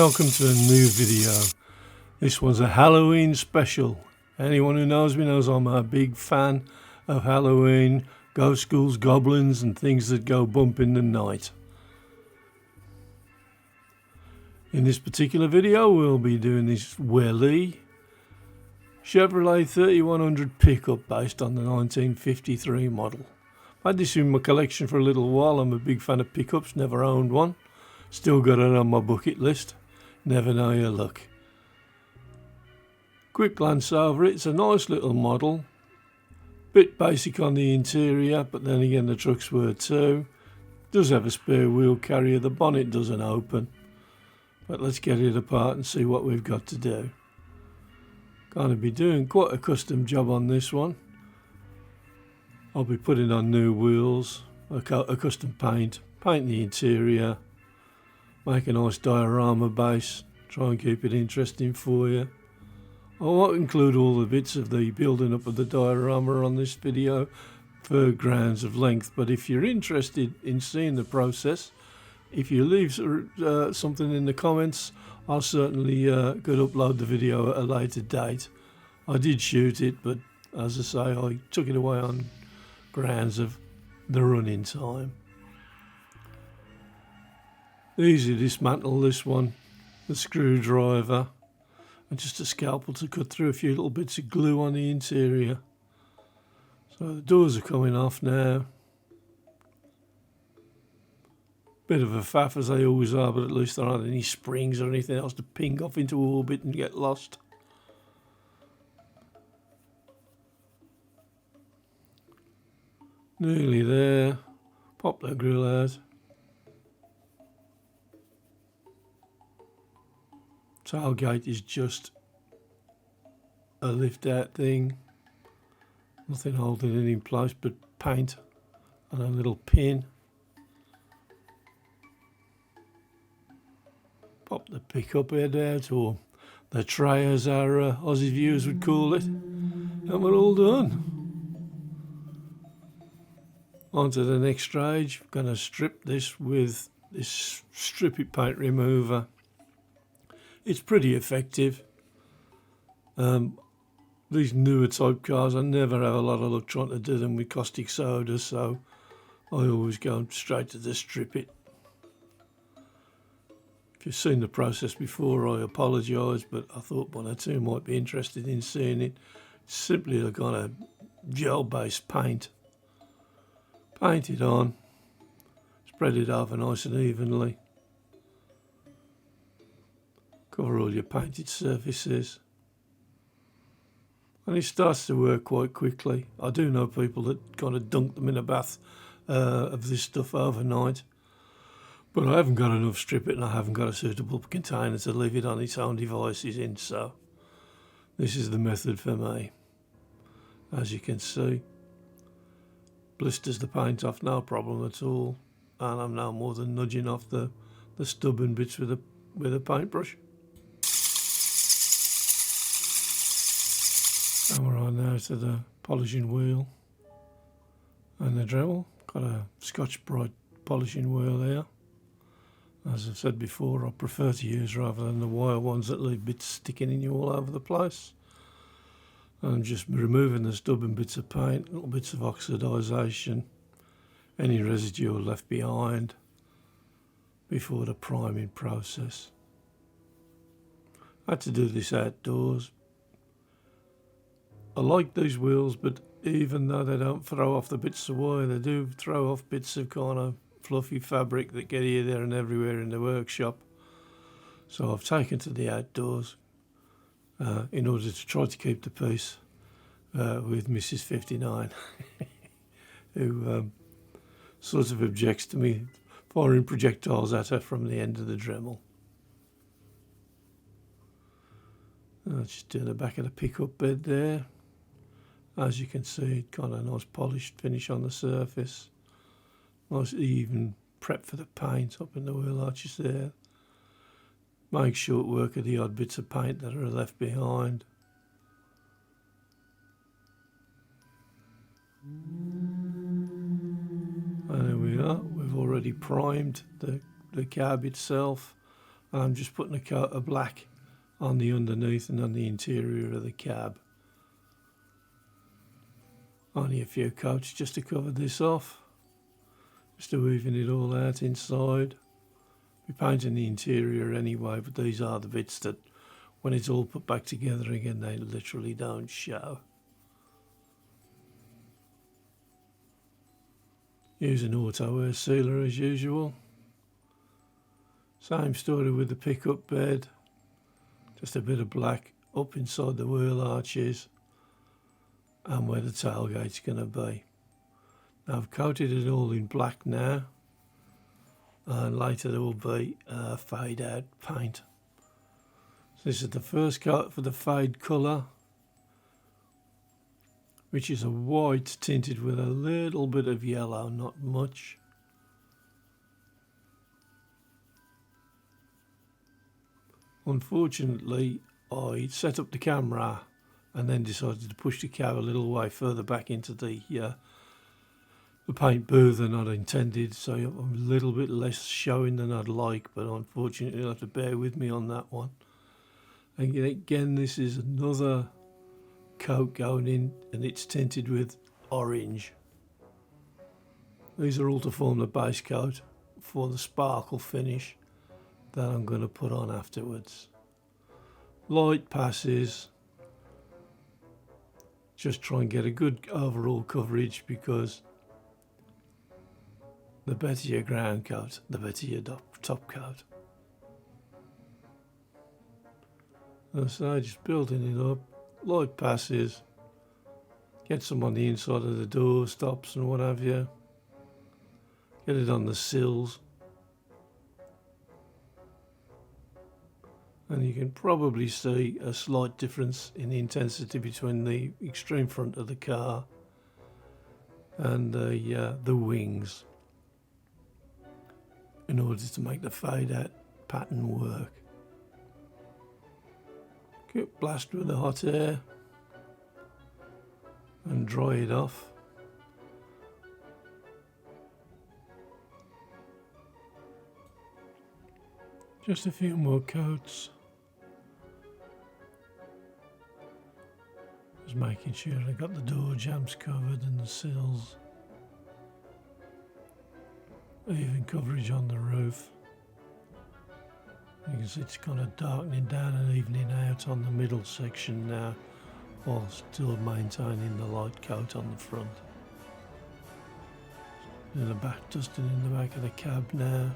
welcome to a new video. This one's a Halloween special. Anyone who knows me knows I'm a big fan of Halloween, ghost schools, goblins and things that go bump in the night. In this particular video we'll be doing this Welly Chevrolet 3100 pickup based on the 1953 model. I've had this in my collection for a little while. I'm a big fan of pickups, never owned one. Still got it on my bucket list. Never know your luck. Quick glance over it. It's a nice little model. Bit basic on the interior, but then again the truck's worth too. Does have a spare wheel carrier. The bonnet doesn't open. But let's get it apart and see what we've got to do. Going to be doing quite a custom job on this one. I'll be putting on new wheels, a custom paint the interior, make a nice diorama base, try and keep it interesting for you. I won't include all the bits of the building up of the diorama on this video for grounds of length, but if you're interested in seeing the process, if you leave something in the comments, I'll certainly could upload the video at a later date. I did shoot it, but as I say, I took it away on grounds of the running time. Easy to dismantle this one, the screwdriver, and just a scalpel to cut through a few little bits of glue on the interior. So the doors are coming off now. Bit of a faff as they always are, but at least there aren't any springs or anything else to ping off into orbit and get lost. Nearly there. Pop the grill out. Tailgate is just a lift out thing. Nothing holding it in place but paint and a little pin. Pop the pickup head out, or the tray as our Aussie viewers would call it, and we're all done. On to the next stage. I'm going to strip this with this strip it paint remover. It's pretty effective. These newer type cars, I never have a lot of luck trying to do them with caustic soda, so I always go straight to the strip it. If you've seen the process before, I apologise, but I thought one or two might be interested in seeing it. It's simply a kind of gel-based paint. Paint it on, spread it over nice and evenly. Cover all your painted surfaces. And it starts to work quite quickly. I do know people that kind of dunk them in a bath of this stuff overnight. But I haven't got enough strip it, and I haven't got a suitable container to leave it on its own devices in, so this is the method for me. As you can see, blisters the paint off, no problem at all, and I'm no more than nudging off the stubborn bits with a paintbrush. And we're on now to the polishing wheel and the Dremel. Got a Scotch-Brite polishing wheel here. As I've said before, I prefer to use rather than the wire ones that leave bits sticking in you all over the place. I'm just removing the stubborn bits of paint, little bits of oxidisation, any residue left behind before the priming process. I had to do this outdoors. I like these wheels, but even though they don't throw off the bits of wire, they do throw off bits of kind of fluffy fabric that get here, there and everywhere in the workshop. So I've taken to the outdoors in order to try to keep the peace with Mrs. 59 who sort of objects to me firing projectiles at her from the end of the Dremel. Just doing the back of the pickup bed there. As you can see, kind of nice polished finish on the surface. Nice even prep for the paint up in the wheel arches there. Make short work of the odd bits of paint that are left behind. And there we are. We've already primed the cab itself. And I'm just putting a coat of black on the underneath and on the interior of the cab. Only a few coats just to cover this off, just to even it all out inside. We're painting the interior anyway, but these are the bits that when it's all put back together again, they literally don't show. Using auto air sealer as usual. Same story with the pickup bed. Just a bit of black up inside the wheel arches and where the tailgate's going to be. Now I've coated it all in black now, and later there will be fade out paint. So this is the first coat for the fade colour, which is a white tinted with a little bit of yellow, not much. Unfortunately, I set up the camera and then decided to push the cab a little way further back into the paint booth than I'd intended, so I'm a little bit less showing than I'd like, but unfortunately you'll have to bear with me on that one. And again, this is another coat going in, and it's tinted with orange. These are all to form the base coat for the sparkle finish that I'm going to put on afterwards. Light passes, just try and get a good overall coverage, because the better your ground coat, the better your top coat. And so just building it up, light passes, get some on the inside of the door stops and what have you, get it on the sills. And you can probably see a slight difference in the intensity between the extreme front of the car and the wings, in order to make the fade out pattern work. Get blast with the hot air and dry it off. Just a few more coats. Just making sure I got the door jambs covered and the sills. Even coverage on the roof. You can see it's kind of darkening down and evening out on the middle section now, while still maintaining the light coat on the front. In the back, dusting in the back of the cab now.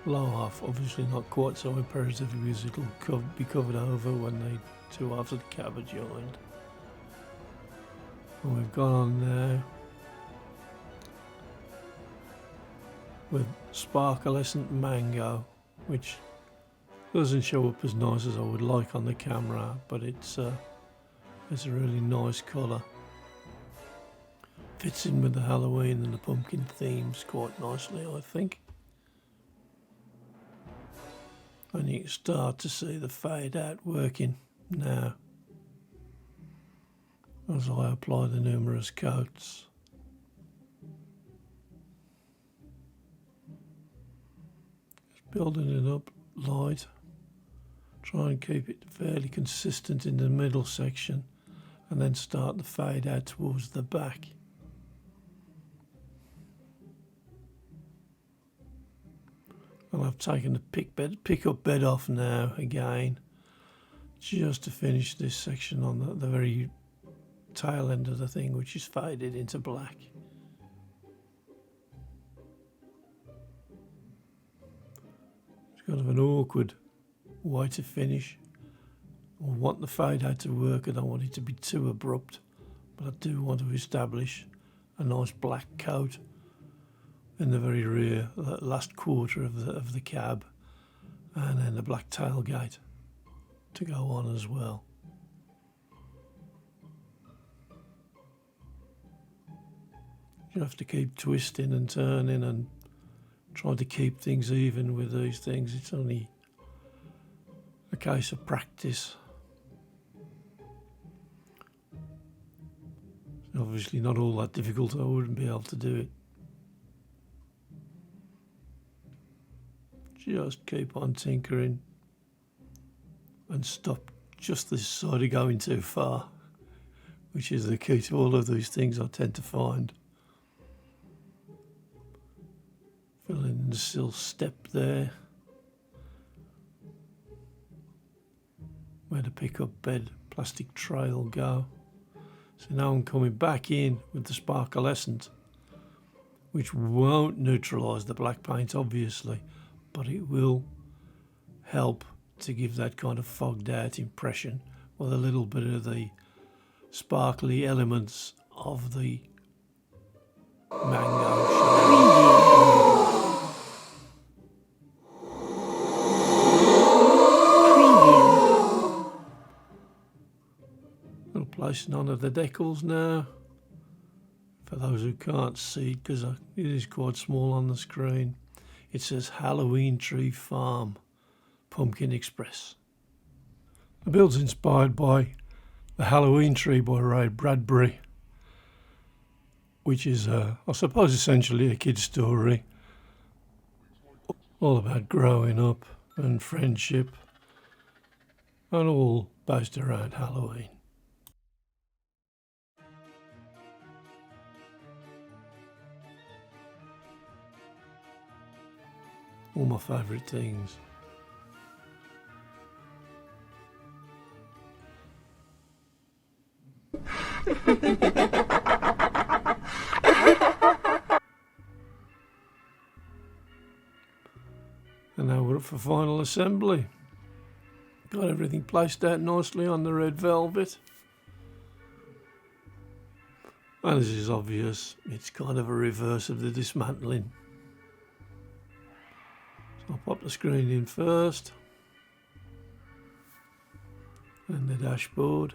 Low half, obviously not quite so imperative, because it'll be covered over when the two halves of the cab are joined. And we've gone on now with sparklescent mango, which doesn't show up as nice as I would like on the camera, but it's a really nice colour. Fits in with the Halloween and the pumpkin themes quite nicely, I think. And you can start to see the fade out working now as I apply the numerous coats. Just building it up light. Try and keep it fairly consistent in the middle section, and then start the fade out towards the back. And I've taken the pickup bed off now again, just to finish this section on the very tail end of the thing, which is faded into black. It's kind of an awkward way to finish. I want the fade out to work. I don't want it to be too abrupt, but I do want to establish a nice black coat in the very rear, that last quarter of the cab, and then the black tailgate to go on as well. You have to keep twisting and turning and trying to keep things even with these things. It's only a case of practice. Obviously not all that difficult, I wouldn't be able to do it. Just keep on tinkering and stop just this side of going too far, which is the key to all of these things I tend to find. Fill in the sill step there, where the pickup bed plastic tray will go. So now I'm coming back in with the sparkle essence, which won't neutralise the black paint obviously, but it will help to give that kind of fogged out impression with a little bit of the sparkly elements of the mango shade. I'll place none of the decals now. For those who can't see, because it is quite small on the screen, it says Halloween Tree Farm, Pumpkin Express. The build's inspired by The Halloween Tree by Ray Bradbury, which is, I suppose, essentially a kid's story, all about growing up and friendship, and all based around Halloween. All my favourite things. And now we're up for final assembly. Got everything placed out nicely on the red velvet. And as is obvious, it's kind of a reverse of the dismantling. So I'll pop the screen in first, and the dashboard.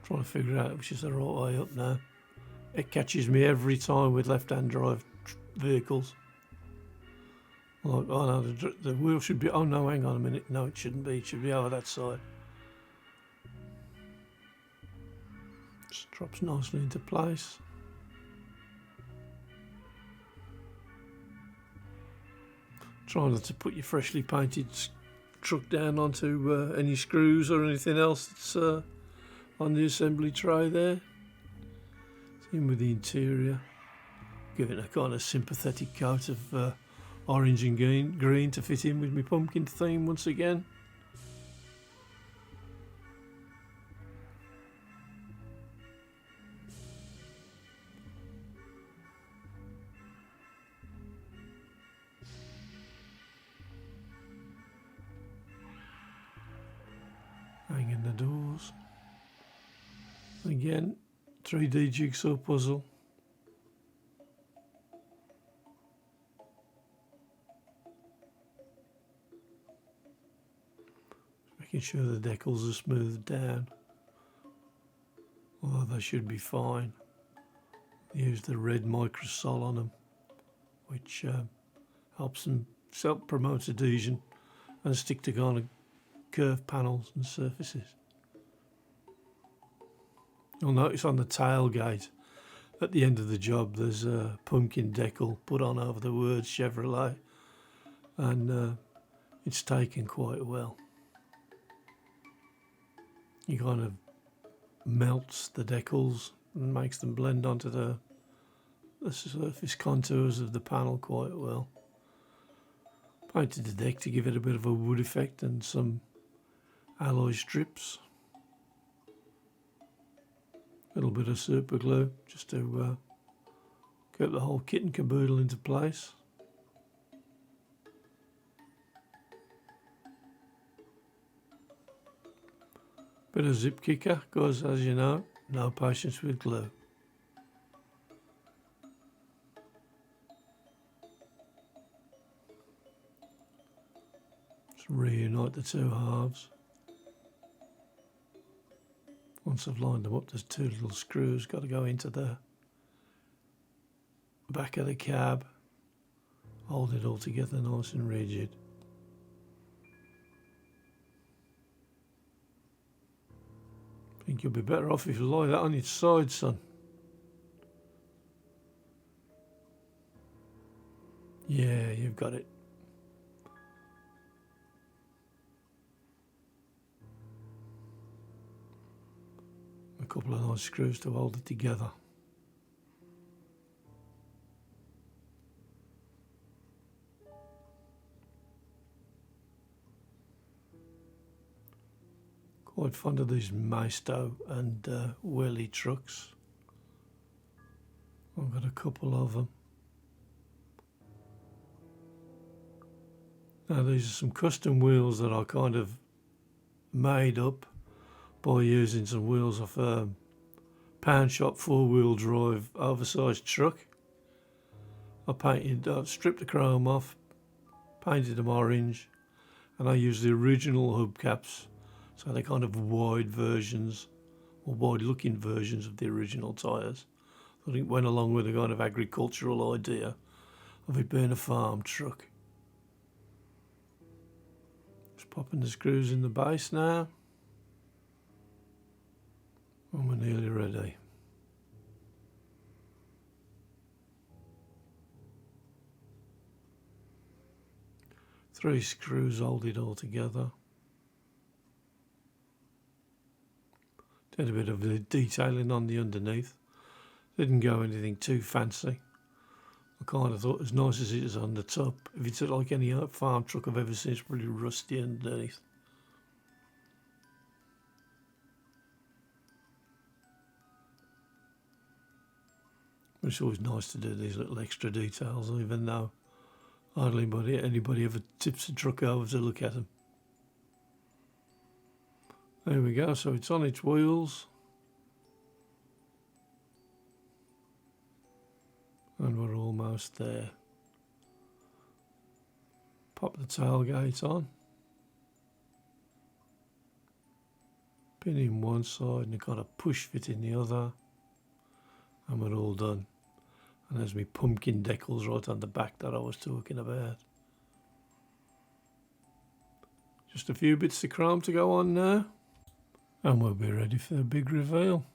Trying to figure out which is the right way up now. It catches me every time with left-hand drive vehicles. Like, oh no, the wheel should be, oh no, hang on a minute, no it shouldn't be, it should be over that side. Just drops nicely into place. Try not to put your freshly painted truck down onto any screws or anything else that's on the assembly tray there. In with the interior, give it a kind of sympathetic coat of orange and green to fit in with my pumpkin theme once again. Hanging the doors. Again, 3D jigsaw puzzle. Making sure the decals are smoothed down, although they should be fine. Use the red microsol on them, which helps them self-promote adhesion and stick to kind of curved panels and surfaces. You'll notice on the tailgate at the end of the job there's a pumpkin decal put on over the word Chevrolet, and it's taken quite well. He kind of melts the decals and makes them blend onto the surface contours of the panel quite well. Painted the deck to give it a bit of a wood effect and some alloy strips. A little bit of super glue just to get the whole kit and caboodle into place. Bit of zip kicker, because as you know, no patience with glue. Just reunite the two halves. Once I've lined them up, there's two little screws got to go into the back of the cab, hold it all together nice and rigid. think you'll be better off if you lie that on its side, son. Yeah, you've got it. A couple of nice screws to hold it together. Quite fond of these Maisto and Welly trucks. I've got a couple of them. Now these are some custom wheels that I kind of made up by using some wheels off a pound shop 4-wheel drive oversized truck. I stripped the chrome off, painted them orange, and I used the original hubcaps, so they're kind of wide versions or wide looking versions of the original tyres. I think it went along with the kind of agricultural idea of it being a farm truck. Just popping the screws in the base now. And we're nearly ready. Three screws hold it all together. Did a bit of the detailing on the underneath. Didn't go anything too fancy. I kind of thought as nice as it is on the top, if it's like any farm truck I've ever seen, it's pretty rusty underneath. It's always nice to do these little extra details, even though hardly anybody ever tips the truck over to look at them. There we go, so it's on its wheels. And we're almost there. Pop the tailgate on. Pin in one side and you've got a push fit in the other. And we're all done. And there's my pumpkin decals right on the back that I was talking about. Just a few bits of chrome to go on now. And we'll be ready for the big reveal.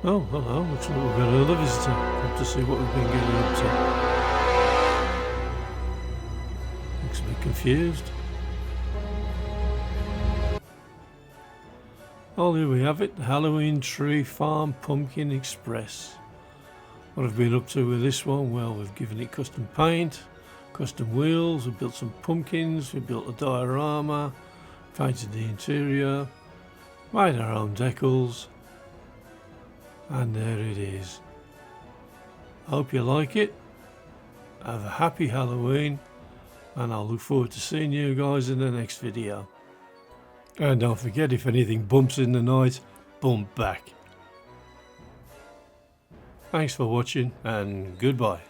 Oh, hello, looks like we've got another visitor. Come to see what we've been getting up to. Looks a bit confused. Oh, here we have it, the Halloween Tree Farm Pumpkin Express. What have we been up to with this one? Well, we've given it custom paint, custom wheels, we've built some pumpkins, we built a diorama, painted the interior, made our own decals, and there it is. Hope you like it. Have a happy Halloween, and I'll look forward to seeing you guys in the next video. And don't forget, if anything bumps in the night, bump back. Thanks for watching and goodbye.